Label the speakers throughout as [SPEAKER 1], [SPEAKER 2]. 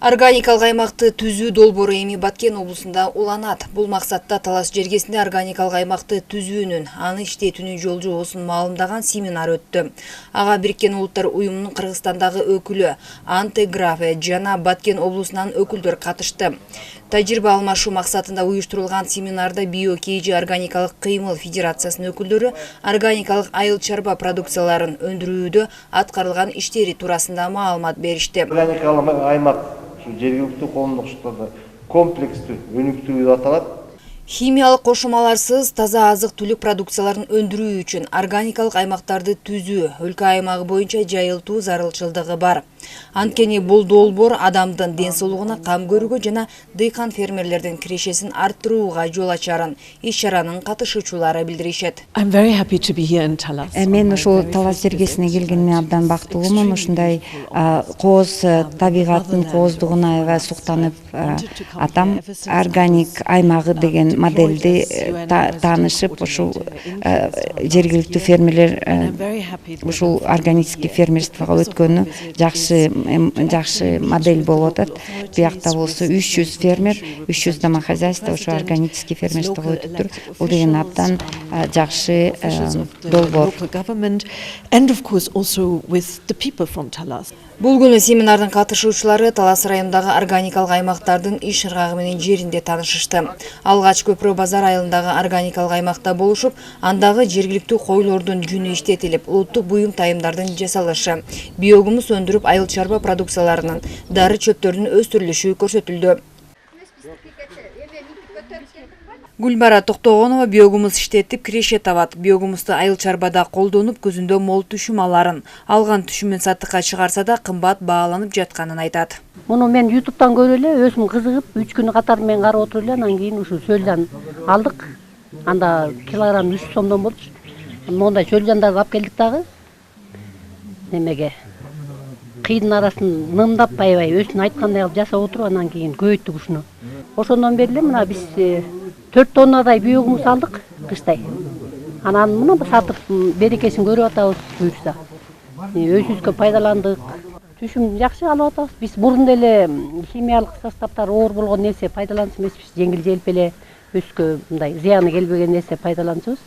[SPEAKER 1] Органикалык аймакты түзүү долбоору эми Баткен облусунда уланат. Бул максатта Талас жергесинде органикалык аймакты түзүүнүн, аны иштетүүнүн жол жобосун маалымдаган семинар өттү. Ага Бириккен Улуттар уюмунун Кыргызстандагы өкүлү Анте Графе жана Баткен облусунан өкүлдөр катышты. Тажрыйба алмашуу максатында уюштурулган семинарда Био-КG органикалык кыймыл федерациясынын өкүлдөрү органикалык айыл чарба продукцияларын өндүрүүдө аткарылган иштери туурасында маалымат беришти.
[SPEAKER 2] Органикалык аймак жергиликтүү коомдуктарда комплекстүү өнүктүү деп аталат.
[SPEAKER 1] Химиялык кошумаларсыз таза азык-түлүк продукцияларын өндүрүү үчүн органикалык аймактарды түзүү өлкө аймагы боюнча жайылтуу зарылчылдыгы бар. Анткени бул долбоор адамдын ден соолугуна кам көрүүгө жана дыйкан фермерлердин кирешесин арттырууга жол ачарын иш-чаранын катышуучулары билдиришет.
[SPEAKER 3] Мен ушул Талас жергесине келгениме абдан бактылуумун. Ушундай кооз табигаттын кооздугуна аябай суктанып атам. Органик аймагы деген модельди таанышып, ушул жергиликтүү фермерлер ушул органический фермерствого өткөнү жакшы модель болуп атат. Биякта болсо 300 фермер, 300 домохозяйство ошо органический фермерствого өтүптүр. Бул деген абдан жакшы долбоор.
[SPEAKER 1] Бул күнү семинардын катышуучулары Талас районундагы органикалык аймактардын иш ыргагы менен жеринде таанышышты. Алгач Көпүрө базар айылындагы органикалык аймакта болушуп, андагы жергиликтүү койлордун жүнү иштетилип, улуттук буюм тайымдардын жасалышы, биогумус өндүрүп айыл чарба продукцияларынын, дары чөптөрүнүн өстүрүлүшү көрсөтүлдү. Гүлбара Токтогонова биогумус иштетип киреше табат. Биогумусту айыл чарбада колдонуп, көзүндө мол түшүм аларын. Алган түшүмүн сатыкка чыгарса да кымбат бааланып жатканын айтат.
[SPEAKER 4] Муну мен YouTube'дан көрүп эле өзүм кызыгып 3 күн катары мен карап отуруп эле, анан кийин ушу сөлдан алдык. Анда килограмм 100 сомдон болчу. Мондай сөлжандарды алып келдик дагы. Немеге кыйдын арасын нымдап аябай өзүнүн айткандай кылып жасап отуруп, анан кийин көбөйттүк ушуну. Ошондон бери эле мына биз 4 тоннадай биогумус алдык кыштай. Анан муну сатып берекесин көрүп атабыз буюрса. Өзүбүзгө пайдаландык. Түшүм жакшы алып атабыз. Биз мурун деле химиялык составтар оор болгон нерсе пайдаланчу эмеспиз. Жеңил желп эле өскө мындай зыяны келбеген нерсе пайдаланчубуз.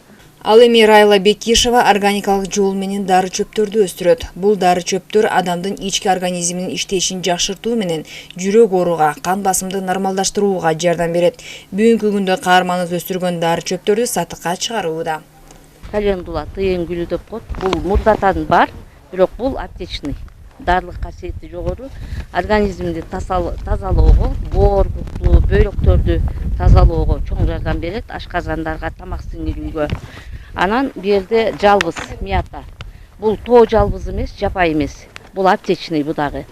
[SPEAKER 1] Ал эми Райла Бекишева органикалык жол менен дары чөптөрдү өстүрөт. Бул дары чөптөр адамдын ички организминин иштешин жакшыртуу менен жүрөк ооруга, кан басымды нормалдаштырууга жардам берет. Бүгүнкү күндө каарманыбыз өстүргөн дары чөптөрдү сатыкка чыгарууда.
[SPEAKER 5] Календула тыйын гүлү деп коет. Бул мурдатан бар, бирок бул аптечный. Дарлык касиети жогору, организмди тазалоого, боорукты, бөйрөктөрдү тазалоого чоң жардам берет, ашказандарга, тамак сиңирүүгө. Анан бу жерде жалбыз мята. Бул тоо жалбыз эмес, жапай эмес. Бул аптечный бу дагы.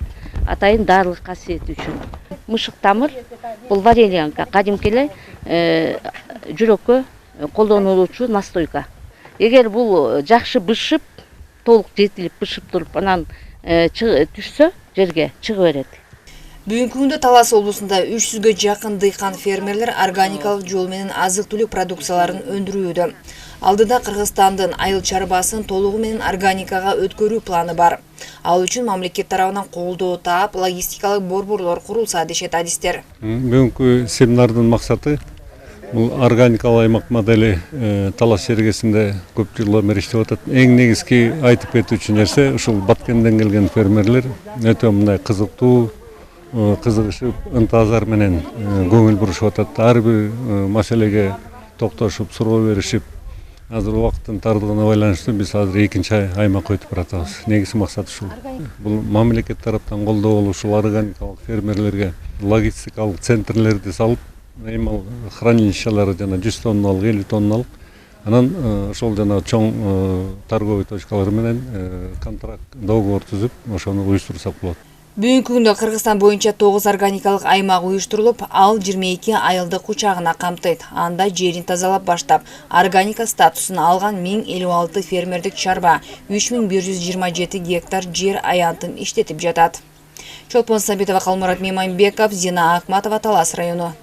[SPEAKER 5] Атайын дарлык касиети үчүн. Мышык тамыр, бул валерьянка, кадимки эле жүрөккө колдонулуучу настойка. Эгер бул жакшы бышып, толук жетилип бышып туруп, анан түшсө жерге чыгып берет.
[SPEAKER 1] Бүгүнкү күндө Талас облусунда 300гө жакын дыйкан фермерлер органикалык жол менен азык-түлүк продукцияларын өндүрүүдө. Алдыда Кыргызстандын айыл чарбасын толугу менен органикага өткөрүү планы бар. Ал үчүн мамлекет тарабынан колдоо таап, логистикалык борборлор курулса дешет адистер.
[SPEAKER 6] Бүгүнкү семинардын максаты бул органикалык аймак модели Талас жергесинде көп жылдан бери иштеп атат. Эң негизги айтып кетүүчү нерсе ушул Баткенден келген фермерлер өтө мындай кызыктуу, кызыгышып, ынтазар менен көңүл бурушуп атат. Ар бир маселеге токтошуп, суроо беришип, азыр убакыттын тардыгына байланыштуу биз азыр экинчи аймакка өтүп баратабыз. Негизги максат ушул. Бул мамлекет тараптан колдоо болуп, ушул органикалык фермерлерге логистикалык центрлерди салып, эми хранилищалары жана 100 тонналык, 50 тонналык. Анан ошол жана чоң торговый точкалар менен контракт, договор түзүп, ошону уюштурсак болот.
[SPEAKER 1] Бүгүнкү күндө Кыргызстан боюнча 9 органикалык аймак уюштурулуп, ал 22 айылдык кучагына камтыйт. Анда жерин тазалап баштап, органика статусун алган 1056 фермердик чарба, 3127 гектар жер аянтын иштетип жатат. Чолпон Сабитова, Калмурат Мейманбеков, Зина Акматова, Талас району.